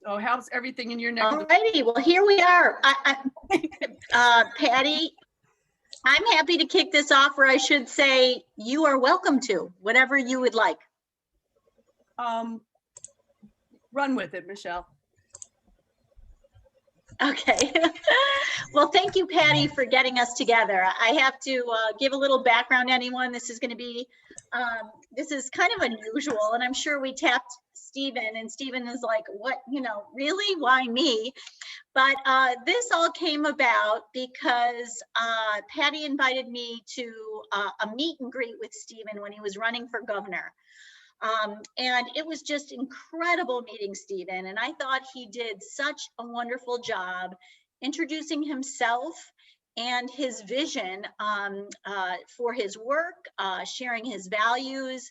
So how's everything in your neck of the Alrighty, well, here we are. Patty, I'm happy to kick this off, or I should say, you are welcome to, whatever you would like. run with it, Michelle? Okay. Well, thank you, Patty, for getting us together. I have to give a little background to anyone. This is going to be, this is kind of unusual, and I'm sure we tapped Stephen, and Stephen is like, what, you know, really, why me? But this all came about because Patty invited me to a meet and greet with Stephen when he was running for governor. And it was just incredible meeting Stephen. And I thought he did such a wonderful job introducing himself and his vision for his work, sharing his values,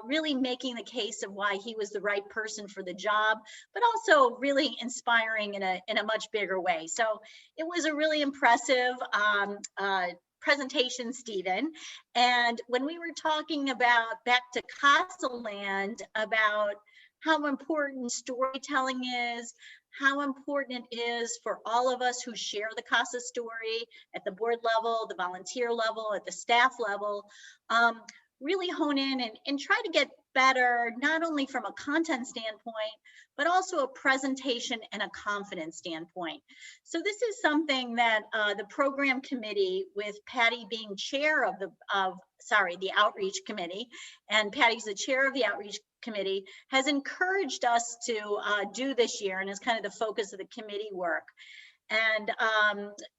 really making the case of why he was the right person for the job, but also really inspiring in a much bigger way. So it was a really impressive presentation, Stephen. And when we were talking about back to CASA land, about how important storytelling is, how important it is for all of us who share the CASA story at the board level, the volunteer level, at the staff level, really hone in and try to get better, not only from a content standpoint, but also a presentation and a confidence standpoint. So this is something that the program committee, with Patty being chair of the outreach committee, and Patty's the chair of the outreach committee, has encouraged us to do this year, and is kind of the focus of the committee work. And,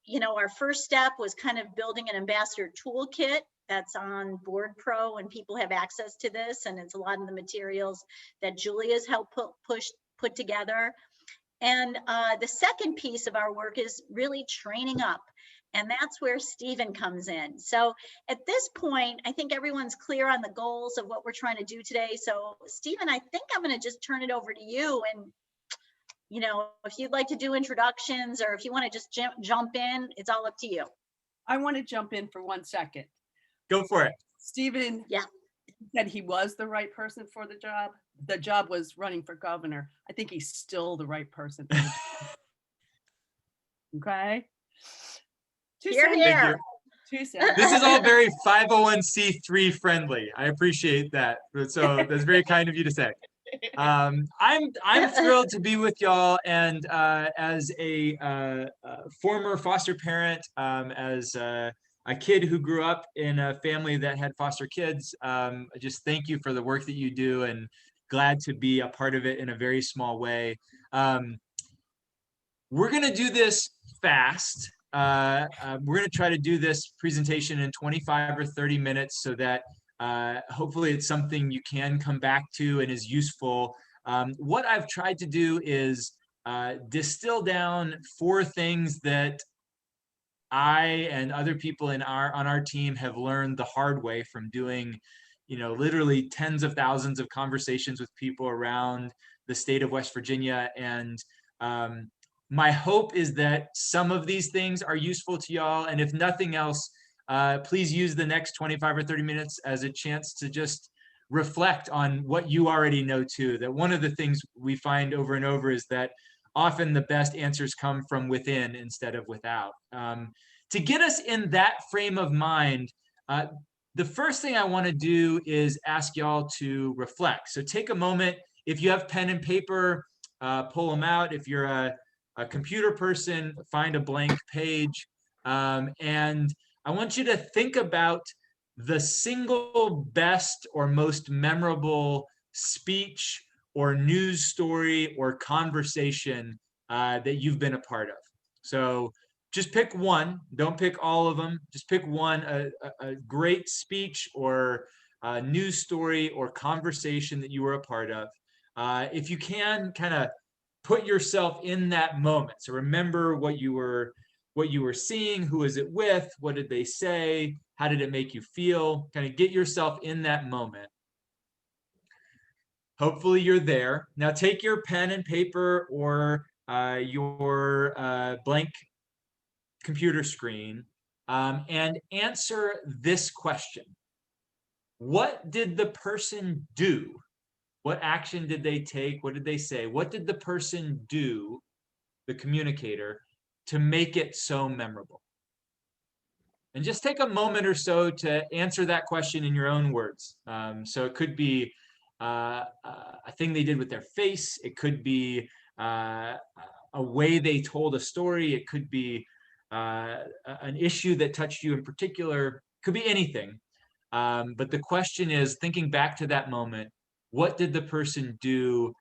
you know, our first step was kind of building an ambassador toolkit that's on Board Pro, and people have access to this, and it's a lot of the materials that Julia's helped put together. And the second piece of our work is really training up, and that's where Stephen comes in. So at this point, I think everyone's clear on the goals of what we're trying to do today. So Stephen, I think I'm going to just turn it over to you, and you know, if you'd like to do introductions, or if you want to just jump in, it's all up to you. I want to jump in for 1 second. Go for it. Stephen said he was the right person for the job. The job was running for governor. I think he's still the right person for the job. Okay. Here. This is all very 501c3 friendly. I appreciate that. So that's very kind of you to say. I'm thrilled to be with y'all, and as a former foster parent, as a kid who grew up in a family that had foster kids, I just thank you for the work that you do, and glad to be a part of it in a very small way. We're going to do this fast. We're going to try to do this presentation in 25 or 30 minutes so that hopefully it's something you can come back to and is useful. What I've tried to do is distill down 4 things that I and other people on our team have learned the hard way from doing, you know, literally tens of thousands of conversations with people around the state of West Virginia. And my hope is that some of these things are useful to y'all. And if nothing else, please use the next 25 or 30 minutes as a chance to just reflect on what you already know too. That one of the things we find over and over is that often the best answers come from within instead of without. To get us in that frame of mind, the first thing I want to do is ask y'all to reflect. So take a moment. If you have pen and paper, pull them out. If you're a computer person, find a blank page. And I want you to think about the single best or most memorable speech or news story or conversation that you've been a part of. So just pick one. Don't pick all of them. Just pick one, a great speech or a news story or conversation that you were a part of. If you can, kind of put yourself in that moment. So remember what you were seeing, who was it with, what did they say, how did it make you feel? Kind of get yourself in that moment. Hopefully you're there. Now take your pen and paper or your blank computer screen and answer this question. What did the person do What action did they take? What did they say? What did the person do, the communicator, to make it so memorable? And just take a moment or so to answer that question in your own words. So it could be a thing they did with their face. It could be a way they told a story. It could be an issue that touched you in particular. It could be anything. But the question is, thinking back to that moment, what did the person do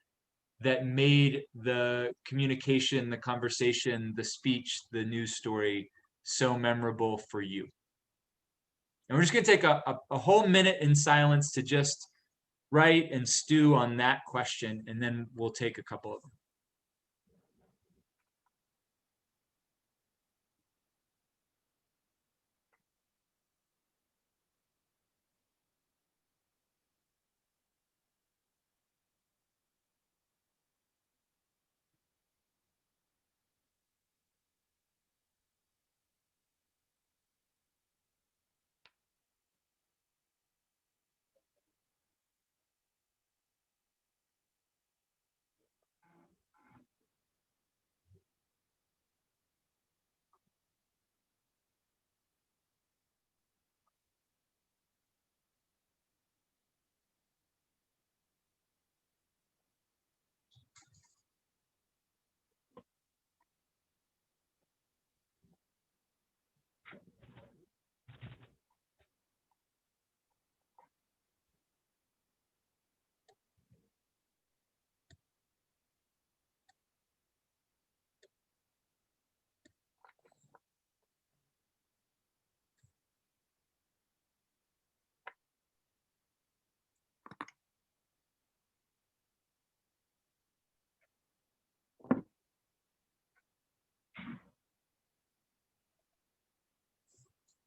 that made the communication, the conversation, the speech, the news story so memorable for you? And we're just going to take a whole minute in silence to just write and stew on that question, and then we'll take a couple of them.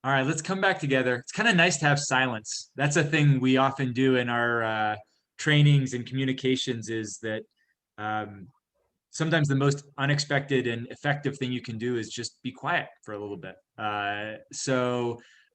All right, let's come back together. It's kind of nice to have silence. That's a thing we often do in our trainings and communications, is that sometimes the most unexpected and effective thing you can do is just be quiet for a little bit. I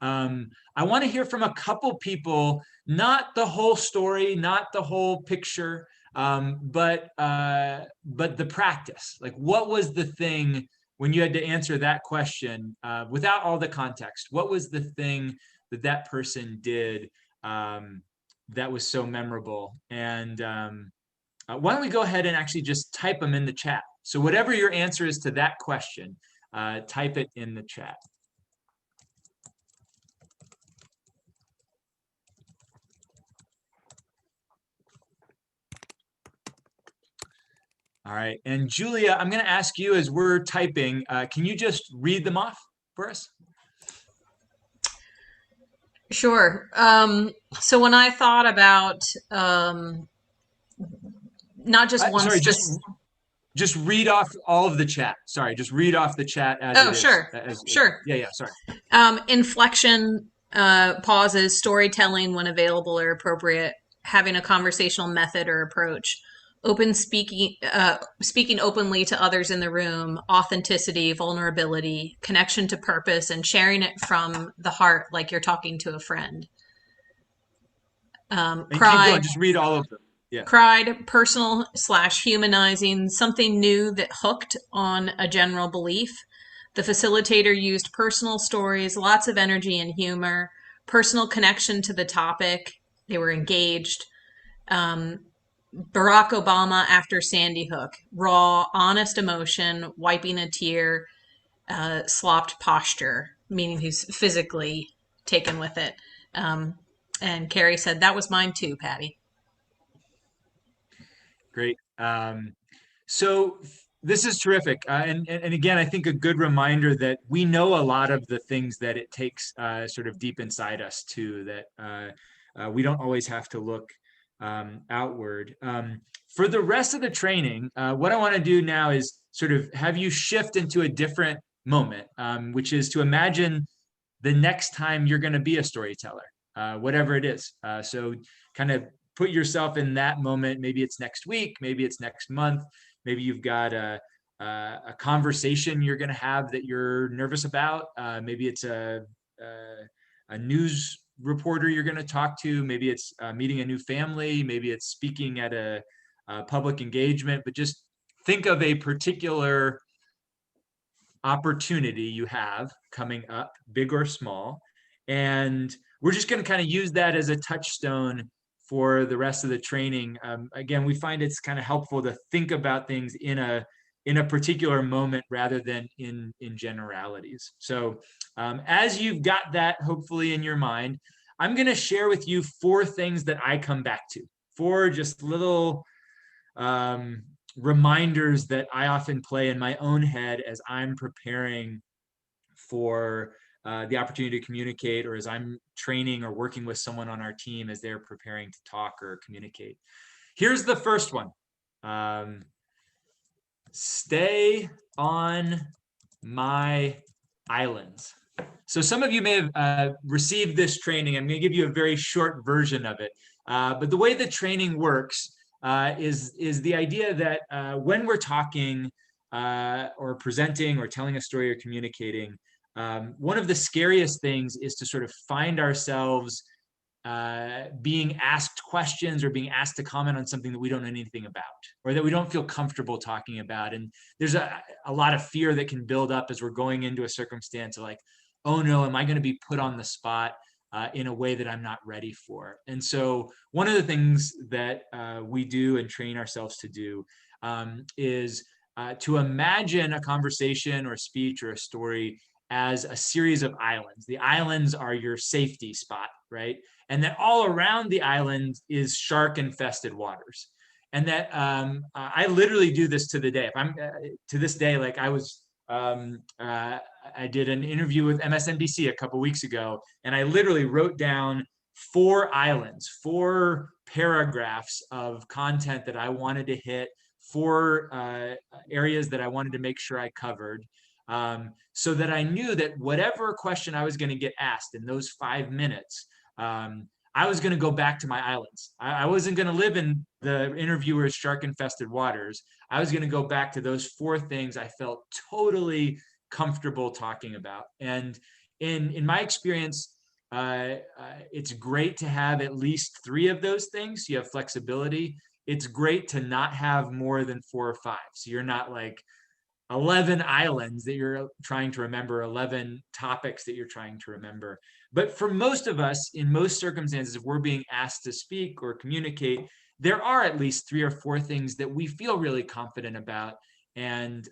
want to hear from a couple people, not the whole story, not the whole picture, but the practice. Like, what was the thing when you had to answer that question without all the context? What was the thing that that person did that was so memorable? And why don't we go ahead and actually just type them in the chat? So whatever your answer is to that question, type it in the chat. All right, and Julia, I'm going to ask you, as we're typing, can you just read them off for us? Sure. So when I thought about not just one Sorry, just read off all of the chat. Sorry, just read off the chat as it is. Sure. Sure. Yeah, sorry. Inflection, pauses, storytelling when available or appropriate, having a conversational method or approach, open speaking, speaking openly to others in the room, authenticity, vulnerability, connection to purpose, and sharing it from the heart like you're talking to a friend. And keep going, just read all of them. Yeah. Cried, personal / humanizing, something new that hooked on a general belief. The facilitator used personal stories, lots of energy and humor, personal connection to the topic. They were engaged. Barack Obama after Sandy Hook, raw, honest emotion, wiping a tear, slopped posture, meaning he's physically taken with it. And Carrie said, that was mine too, Patty. Great. So this is terrific. And again, I think a good reminder that we know a lot of the things that it takes sort of deep inside us too, that we don't always have to look outward. For the rest of the training, what I want to do now is sort of have you shift into a different moment, which is to imagine the next time you're going to be a storyteller, whatever it is. So kind of put yourself in that moment. Maybe it's next week, maybe it's next month, maybe you've got a conversation you're going to have that you're nervous about. Maybe it's a news reporter you're going to talk to. Maybe it's meeting a new family. Maybe it's speaking at a public engagement. But just think of a particular opportunity you have coming up, big or small. And we're just going to kind of use that as a touchstone for the rest of the training. Again, we find it's kind of helpful to think about things in a particular moment rather than in generalities. So as you've got that hopefully in your mind, I'm going to share with you 4 things that I come back to, 4 just little reminders that I often play in my own head as I'm preparing for the opportunity to communicate, or as I'm training or working with someone on our team as they're preparing to talk or communicate. Here's the first one. Stay on my islands. So some of you may have received this training. I'm going to give you a very short version of it. But the way the training works is the idea that when we're talking or presenting or telling a story or communicating, one of the scariest things is to sort of find ourselves being asked questions or being asked to comment on something that we don't know anything about or that we don't feel comfortable talking about. And there's a lot of fear that can build up as we're going into a circumstance of like, oh no, am I going to be put on the spot in a way that I'm not ready for? And so one of the things that we do and train ourselves to do is to imagine a conversation or a speech or a story as a series of islands. The islands are your safety spot, right? And that all around the island is shark-infested waters. And that I literally do this to the day. If I'm to this day, like I was, I did an interview with MSNBC a couple weeks ago, and I literally wrote down 4 islands, 4 paragraphs of content that I wanted to hit, 4 areas that I wanted to make sure I covered. So that I knew that whatever question I was going to get asked in those 5 minutes, I was going to go back to my islands. I wasn't going to live in the interviewer's shark-infested waters. I was going to go back to those 4 things I felt totally comfortable talking about. And in my experience, it's great to have at least 3 of those things. So you have flexibility. It's great to not have more than 4 or 5. So you're not like 11 islands that you're trying to remember, 11 topics that you're trying to remember. But for most of us, in most circumstances, if we're being asked to speak or communicate, there are at least 3 or 4 things that we feel really confident about, and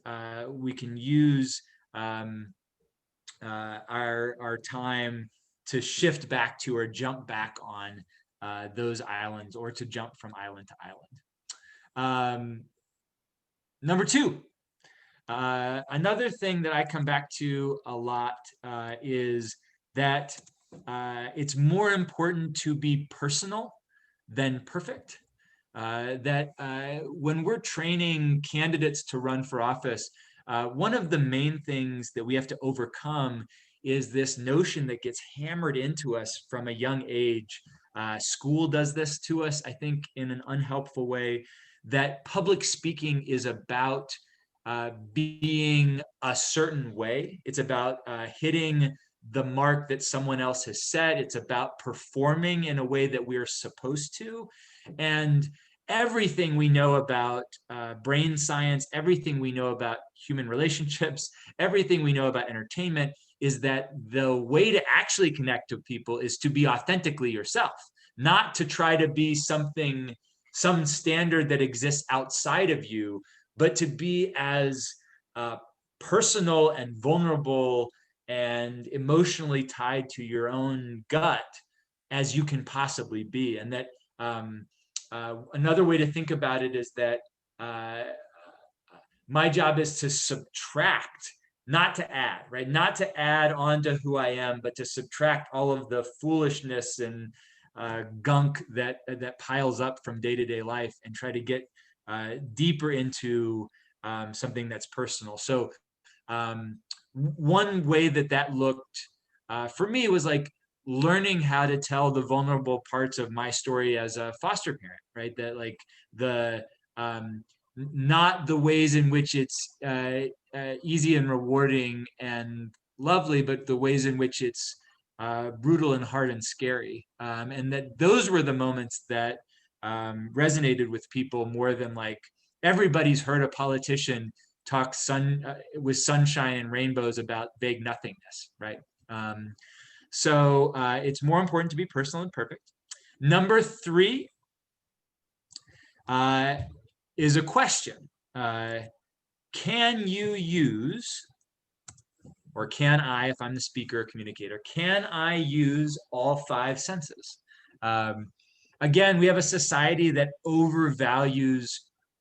we can use our time to shift back to or jump back on those islands, or to jump from island to island. Number 2. Another thing that I come back to a lot is that it's more important to be personal than perfect. That when we're training candidates to run for office, one of the main things that we have to overcome is this notion that gets hammered into us from a young age. School does this to us, I think, in an unhelpful way, that public speaking is about being a certain way. It's about hitting the mark that someone else has set. It's about performing in a way that we're supposed to. And everything we know about brain science, everything we know about human relationships, everything we know about entertainment is that the way to actually connect to people is to be authentically yourself, not to try to be something, some standard that exists outside of you, but to be as personal and vulnerable and emotionally tied to your own gut as you can possibly be. And that another way to think about it is that my job is to subtract, not to add, right? Not to add on to who I am, but to subtract all of the foolishness and gunk that piles up from day-to-day life, and try to get deeper into something that's personal. So one way that looked for me was like learning how to tell the vulnerable parts of my story as a foster parent, right? That like the not the ways in which it's easy and rewarding and lovely, but the ways in which it's brutal and hard and scary. And that those were the moments that resonated with people more than like everybody's heard a politician talk with sunshine and rainbows about vague nothingness, right? So it's more important to be personal and perfect. Number 3 is a question. Can you use, or can I, if I'm the speaker or communicator, can I use all 5 senses? Again, we have a society that overvalues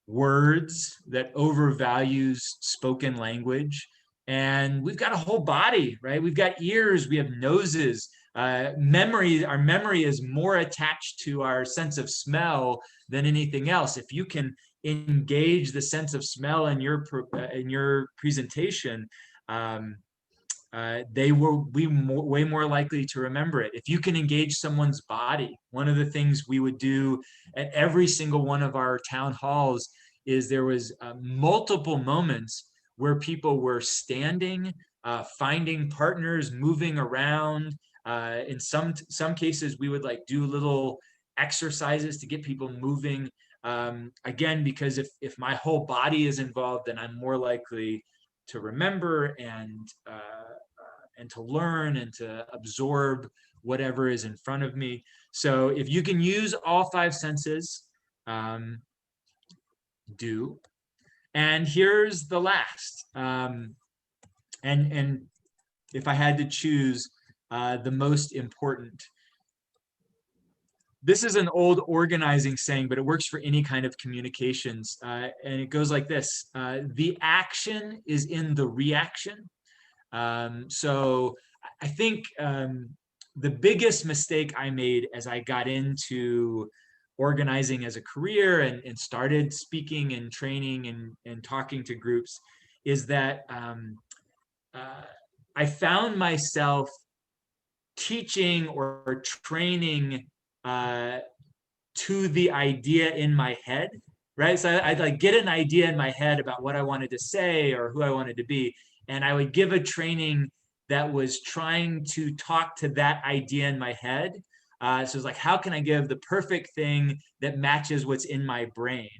words, that overvalues spoken language. And we've got a whole body, right? We've got ears, we have noses. Our memory is more attached to our sense of smell than anything else. If you can engage the sense of smell in your presentation, they will be way more likely to remember it. If you can engage someone's body, one of the things we would do at every single one of our town halls is there was multiple moments where people were standing, finding partners, moving around. In some cases, we would like do little exercises to get people moving. Again, because if my whole body is involved, then I'm more likely to remember and to learn and to absorb whatever is in front of me. So if you can use all 5 senses, do. And here's the last. And if I had to choose the most important, this is an old organizing saying, but it works for any kind of communications. And it goes like this: the action is in the reaction. So I think the biggest mistake I made as I got into organizing as a career and started speaking and training and talking to groups is that I found myself teaching or training to the idea in my head, right? So I'd like get an idea in my head about what I wanted to say or who I wanted to be, and I would give a training that was trying to talk to that idea in my head. So it's like, how can I give the perfect thing that matches what's in my brain,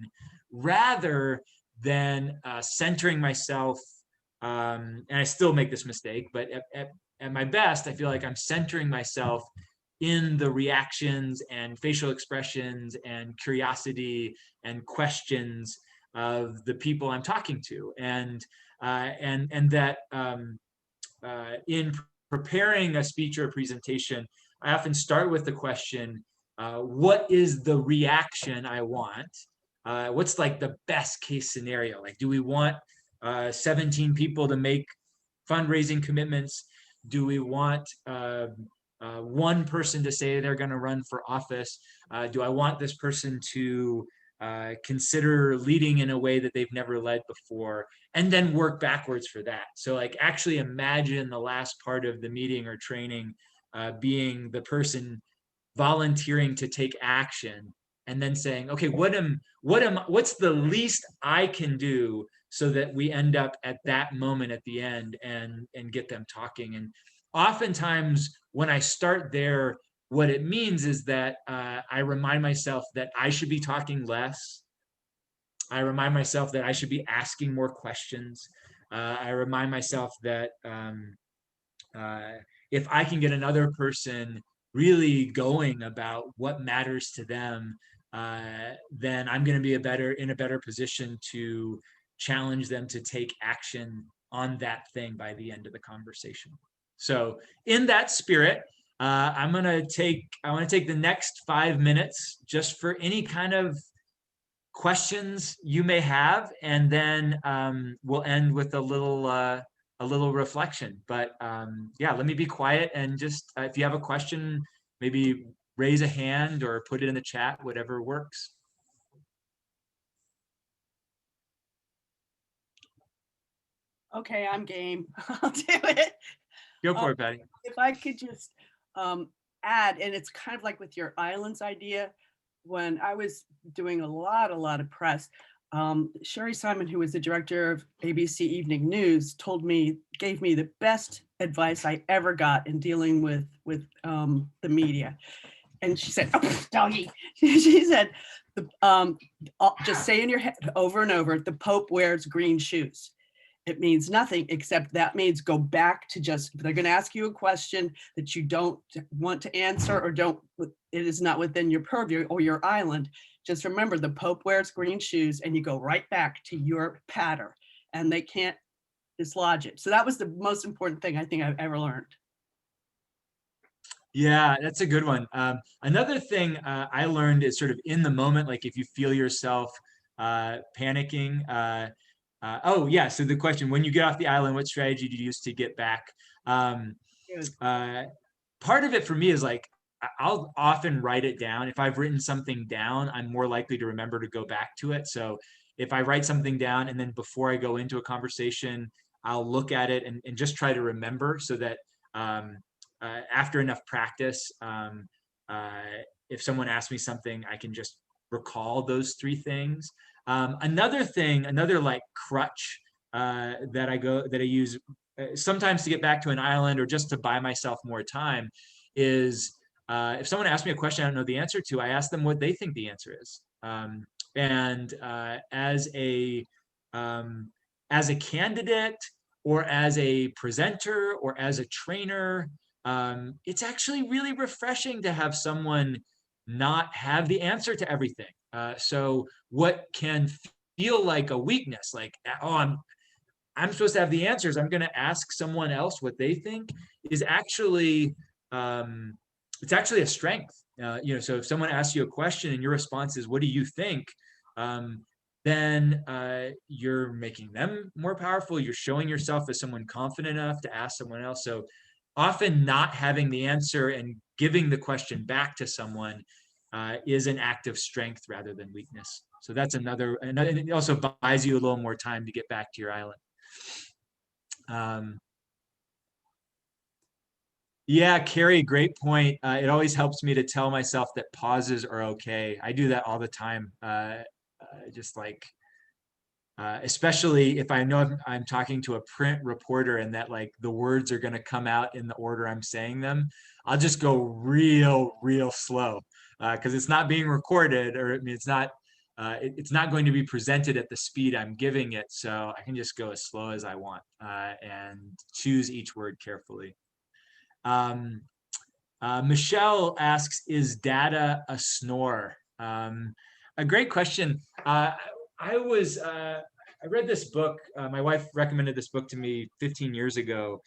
rather than centering myself. And I still make this mistake, but at my best, I feel like I'm centering myself in the reactions and facial expressions and curiosity and questions of the people I'm talking to, and that in preparing a speech or a presentation, I often start with the question, what is the reaction I want? What's like the best case scenario? Like, do we want 17 people to make fundraising commitments? Do we want one person to say they're going to run for office? Do I want this person to consider leading in a way that they've never led before? And then work backwards for that. So like actually imagine the last part of the meeting or training being the person volunteering to take action and then saying, okay, what's the least I can do so that we end up at that moment at the end and get them talking. And oftentimes when I start there, what it means is that I remind myself that I should be talking less. I remind myself that I should be asking more questions. I remind myself that if I can get another person really going about what matters to them, then I'm going to be in a better position to challenge them to take action on that thing by the end of the conversation. So in that spirit, I want to take the next 5 minutes just for any kind of questions you may have, and then we'll end with a little reflection. But yeah, let me be quiet and just if you have a question, maybe raise a hand or put it in the chat, whatever works. Okay, I'm game. I'll do it. Go for it, Patty. If I could just add, and it's kind of like with your islands idea, when I was doing a lot of press, Sherry Simon, who was the director of ABC Evening News, gave me the best advice I ever got in dealing with the media. And she said, "Oh, doggy," she said, just say in your head over and over, "The Pope wears green shoes." It means nothing, except that means go back to just, they're going to ask you a question that you don't want to answer or it is not within your purview or your island. Just remember, the Pope wears green shoes, and you go right back to your patter, and they can't dislodge it. So that was the most important thing I think I've ever learned. Yeah, that's a good one. Another thing I learned is sort of in the moment, like if you feel yourself panicking. Oh, yeah. So the question, when you get off the island, what strategy do you use to get back? Part of it for me is like, I'll often write it down. If I've written something down, I'm more likely to remember to go back to it. So if I write something down and then before I go into a conversation, I'll look at it and just try to remember so that after enough practice, if someone asks me something, I can just recall those three things. Another like crutch that I use sometimes to get back to an island or just to buy myself more time is if someone asks me a question I don't know the answer to, I ask them what they think the answer is. And as a candidate or as a presenter or as a trainer, it's actually really refreshing to have someone not have the answer to everything. So what can feel like a weakness, like, oh, I'm supposed to have the answers, I'm going to ask someone else what they think, is actually it's actually a strength. So if someone asks you a question and your response is, "What do you think?" Then you're making them more powerful. You're showing yourself as someone confident enough to ask someone else. So often not having the answer and giving the question back to someone is an act of strength rather than weakness. So that's another, and it also buys you a little more time to get back to your island. Yeah, Carrie, great point. It always helps me to tell myself that pauses are okay. I do that all the time. Just like, especially if I know I'm talking to a print reporter and that like the words are going to come out in the order I'm saying them, I'll just go real slow because it's not being recorded, or I mean, it's not going to be presented at the speed I'm giving it. So I can just go as slow as I want and choose each word carefully. Michelle asks, is data a snore? A great question. I read this book. My wife recommended this book to me 15 years ago,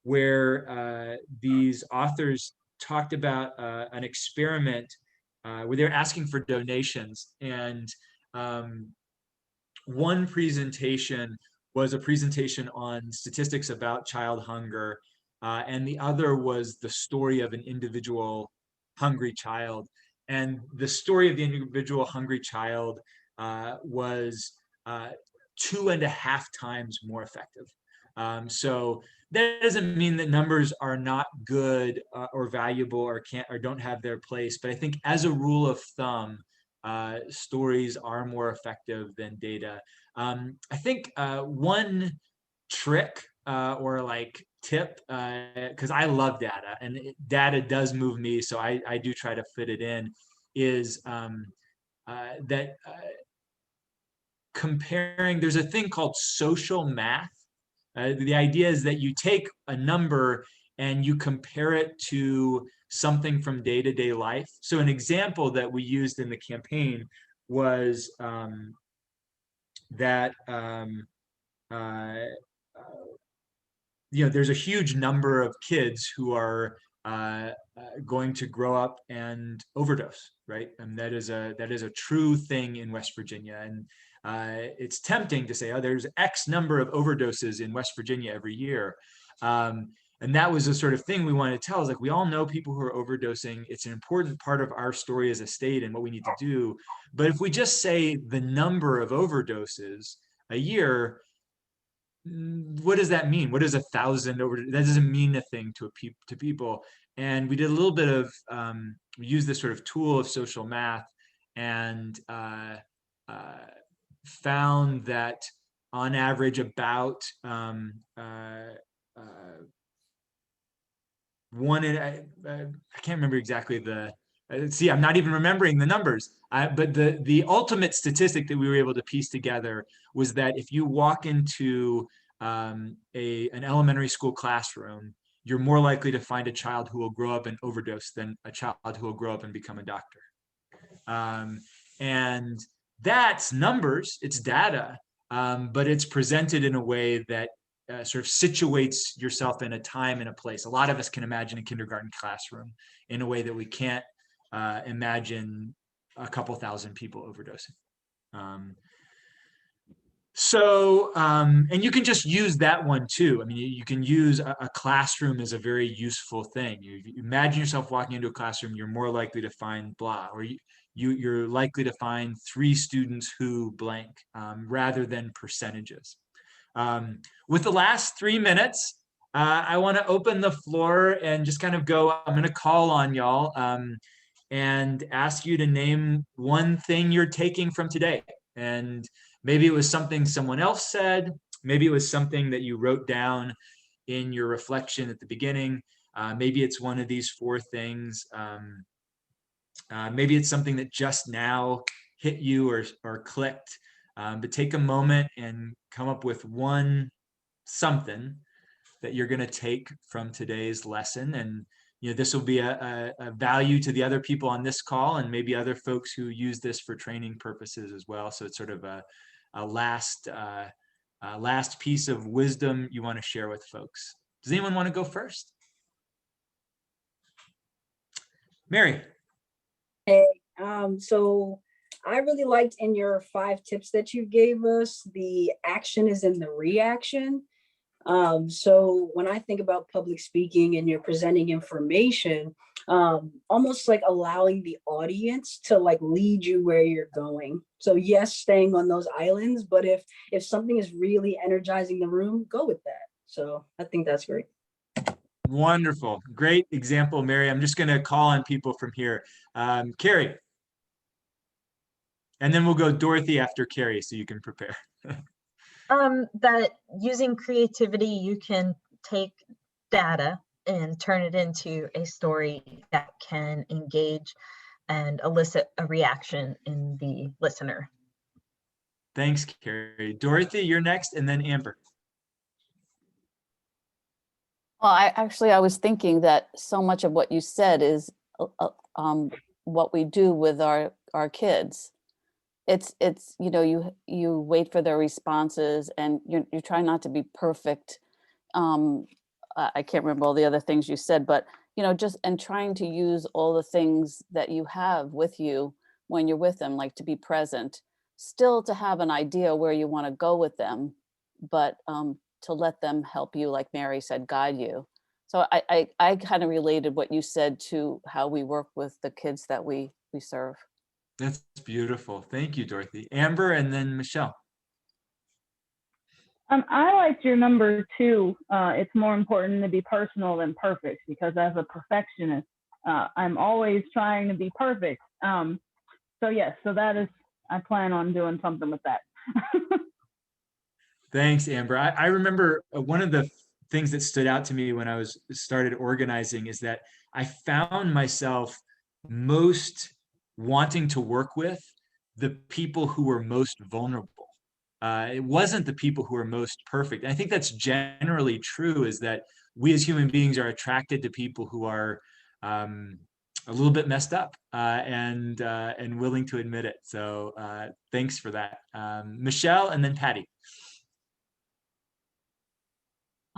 where these authors talked about an experiment where they're asking for donations. And one presentation was a presentation on statistics about child hunger, and the other was the story of an individual hungry child. And the story of the individual hungry child was 2.5 times more effective. So that doesn't mean that numbers are not good or valuable or don't have their place, but I think as a rule of thumb, stories are more effective than data. I think one trick or like tip, because I love data and data does move me, so I do try to fit it in, is that comparing, there's a thing called social math. The idea is that you take a number and you compare it to something from day-to-day life. So an example that we used in the campaign was that there's a huge number of kids who are going to grow up and overdose, right? And that is a true thing in West Virginia. And it's tempting to say, oh, there's X number of overdoses in West Virginia every year. And that was the sort of thing we wanted to tell, is like, we all know people who are overdosing. It's an important part of our story as a state and what we need to do. But if we just say the number of overdoses a year, what does that mean? What is 1,000 over? That doesn't mean a thing to people. And we did a little bit of we used this sort of tool of social math, and found that on average about one in, I can't remember exactly the, see, I'm not even remembering the numbers. But the ultimate statistic that we were able to piece together was that if you walk into an elementary school classroom, you're more likely to find a child who will grow up and overdose than a child who will grow up and become a doctor. And that's numbers, it's data, but it's presented in a way that sort of situates yourself in a time and a place. A lot of us can imagine a kindergarten classroom in a way that we can't imagine a couple thousand people overdosing. And you can just use that one too. I mean, you can use a classroom as a very useful thing. You imagine yourself walking into a classroom, you're more likely to find blah, or you're likely to find 3 students who blank, rather than percentages. With the last 3 minutes, I want to open the floor and just kind of go, I'm going to call on y'all and ask you to name one thing you're taking from today. And maybe it was something someone else said. Maybe it was something that you wrote down in your reflection at the beginning. Maybe it's one of these 4 things. Maybe it's something that just now hit you or clicked. But take a moment and come up with one something that you're going to take from today's lesson. And this will be a value to the other people on this call and maybe other folks who use this for training purposes as well. So it's sort of a last piece of wisdom you want to share with folks. Does anyone want to go first? Mary. Hey, so I really liked in your 5 tips that you gave us, the action is in the reaction. So when I think about public speaking and you're presenting information, almost like allowing the audience to like lead you where you're going. So yes, staying on those islands, but if something is really energizing the room, go with that. So I think that's great. Wonderful. Great example, Mary. I'm just going to call on people from here. Carrie. And then we'll go Dorothy after Carrie so you can prepare. That using creativity, you can take data and turn it into a story that can engage and elicit a reaction in the listener. Thanks, Carrie. Dorothy, you're next, and then Amber. Well, I was thinking that so much of what you said is what we do with our kids. It's you wait for their responses and you try not to be perfect. I can't remember all the other things you said, but just and trying to use all the things that you have with you when you're with them, like to be present, still to have an idea where you want to go with them, but to let them help you, like Mary said, guide you. So I kind of related what you said to how we work with the kids that we serve. That's beautiful. Thank you, Dorothy. Amber, and then Michelle. I liked your number 2. It's more important to be personal than perfect, because as a perfectionist, I'm always trying to be perfect. So yes, so that is, I plan on doing something with that. Thanks, Amber. I remember one of the things that stood out to me when I started organizing is that I found myself most wanting to work with the people who were most vulnerable. It wasn't the people who were most perfect. And I think that's generally true, is that we as human beings are attracted to people who are a little bit messed up and willing to admit it. So thanks for that. Michelle, and then Patty.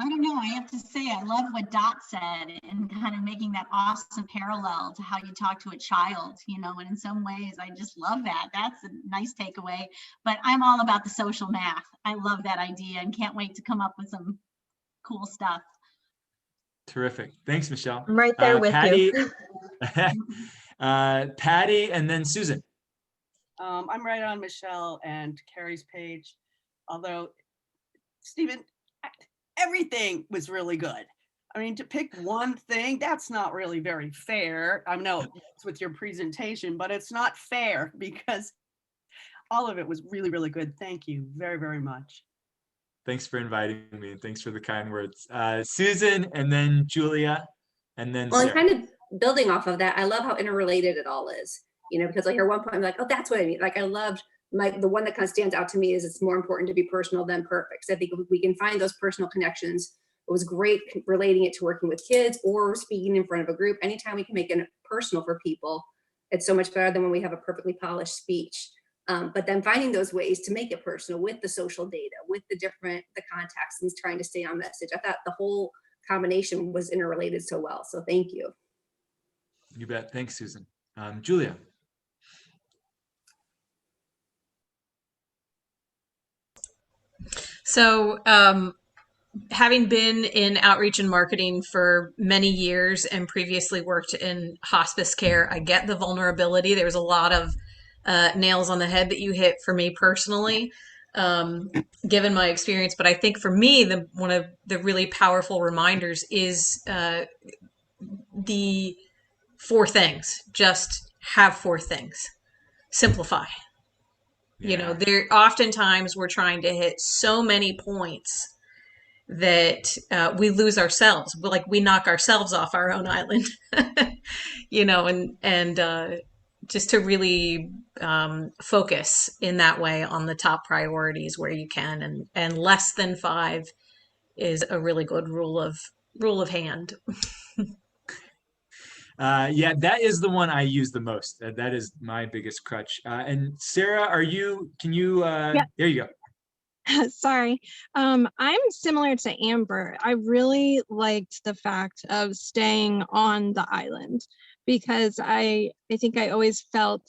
I don't know. I have to say, I love what Dot said and kind of making that awesome parallel to how you talk to a child, and in some ways, I just love that. That's a nice takeaway, but I'm all about the social math. I love that idea and can't wait to come up with some cool stuff. Terrific. Thanks, Michelle. I'm right there with Patty, you. Patty, and then Susan. I'm right on Michelle and Carrie's page, although Stephen, everything was really good. I mean, to pick one thing, that's not really very fair. I know it's with your presentation, but it's not fair because all of it was really, really good. Thank you very, very much. Thanks for inviting me, and thanks for the kind words. Susan, and then Julia, and then Well, and Sarah. kind of building off of that, I love how interrelated it all is, you know, because like at one point I'm like, oh, that's what I mean. Like I loved the one that kind of stands out to me is it's more important to be personal than perfect. So I think we can find those personal connections. It was great relating it to working with kids or speaking in front of a group. Anytime we can make it personal for people, it's so much better than when we have a perfectly polished speech. But then finding those ways to make it personal with the social data, with the contexts, and trying to stay on message. I thought the whole combination was interrelated so well. So thank you. You bet. Thanks, Susan. Julia. So having been in outreach and marketing for many years and previously worked in hospice care, I get the vulnerability. There was a lot of nails on the head that you hit for me personally, given my experience. But I think for me, one of the really powerful reminders is the 4 things. Just have 4 things. Simplify. You know, there oftentimes we're trying to hit so many points that we lose ourselves. Like we knock ourselves off our own island, you know, and just to really focus in that way on the top priorities where you can, and less than 5 is a really good rule of hand. Yeah, that is the one I use the most. That is my biggest crutch. And Sarah, can you, Yeah. There you go. Sorry. I'm similar to Amber. I really liked the fact of staying on the island because I think I always felt,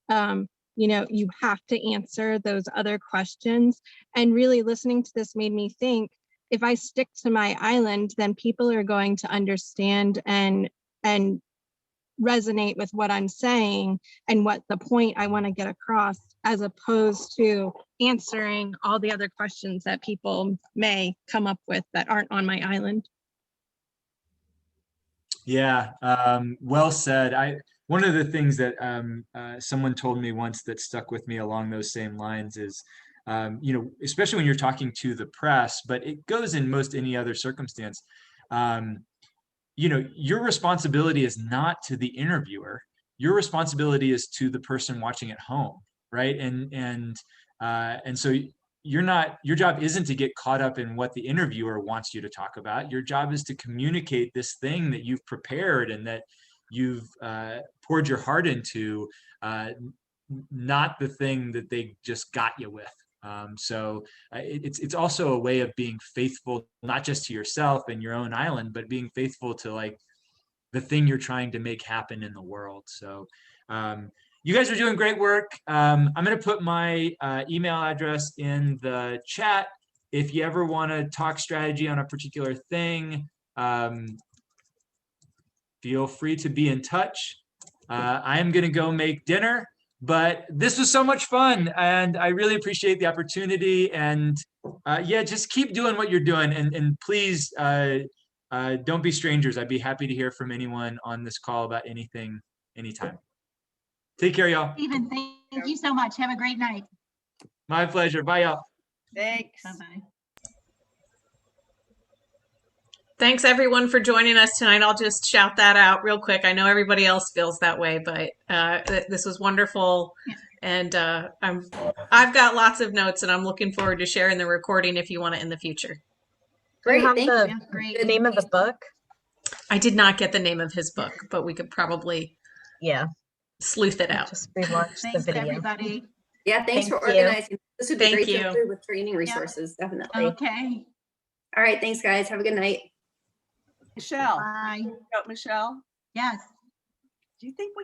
you know, you have to answer those other questions. And really listening to this made me think, if I stick to my island, then people are going to understand and resonate with what I'm saying and what the point I want to get across, as opposed to answering all the other questions that people may come up with that aren't on my island. Yeah, well said. One of the things that someone told me once that stuck with me along those same lines is, you know, especially when you're talking to the press, but it goes in most any other circumstance. You know, your responsibility is not to the interviewer. Your responsibility is to the person watching at home, right? And so your job isn't to get caught up in what the interviewer wants you to talk about. Your job is to communicate this thing that you've prepared and that you've poured your heart into, not the thing that they just got you with. So it's also a way of being faithful, not just to yourself and your own island, but being faithful to like the thing you're trying to make happen in the world. So you guys are doing great work. I'm going to put my email address in the chat. If you ever want to talk strategy on a particular thing, feel free to be in touch. I am going to go make dinner. But this was so much fun, and I really appreciate the opportunity. And yeah, just keep doing what you're doing, and please don't be strangers. I'd be happy to hear from anyone on this call about anything, anytime. Take care, y'all. Stephen, thank you so much. Have a great night. My pleasure. Bye, y'all. Thanks. Bye-bye. Thanks everyone for joining us tonight. I'll just shout that out real quick. I know everybody else feels that way, but this was wonderful. And I've got lots of notes and I'm looking forward to sharing the recording if you want it in the future. Great, Have thank you. Great. the name of the book? I did not get the name of his book, but we could probably sleuth it out. Just relaunch the Thanks, video. everybody. Yeah, thanks for Thank you. organizing. This would be Thank great to you. include with training resources, definitely. Okay. All right, thanks guys. Have a good night. Michelle. Bye. Michelle, Yes. do you think we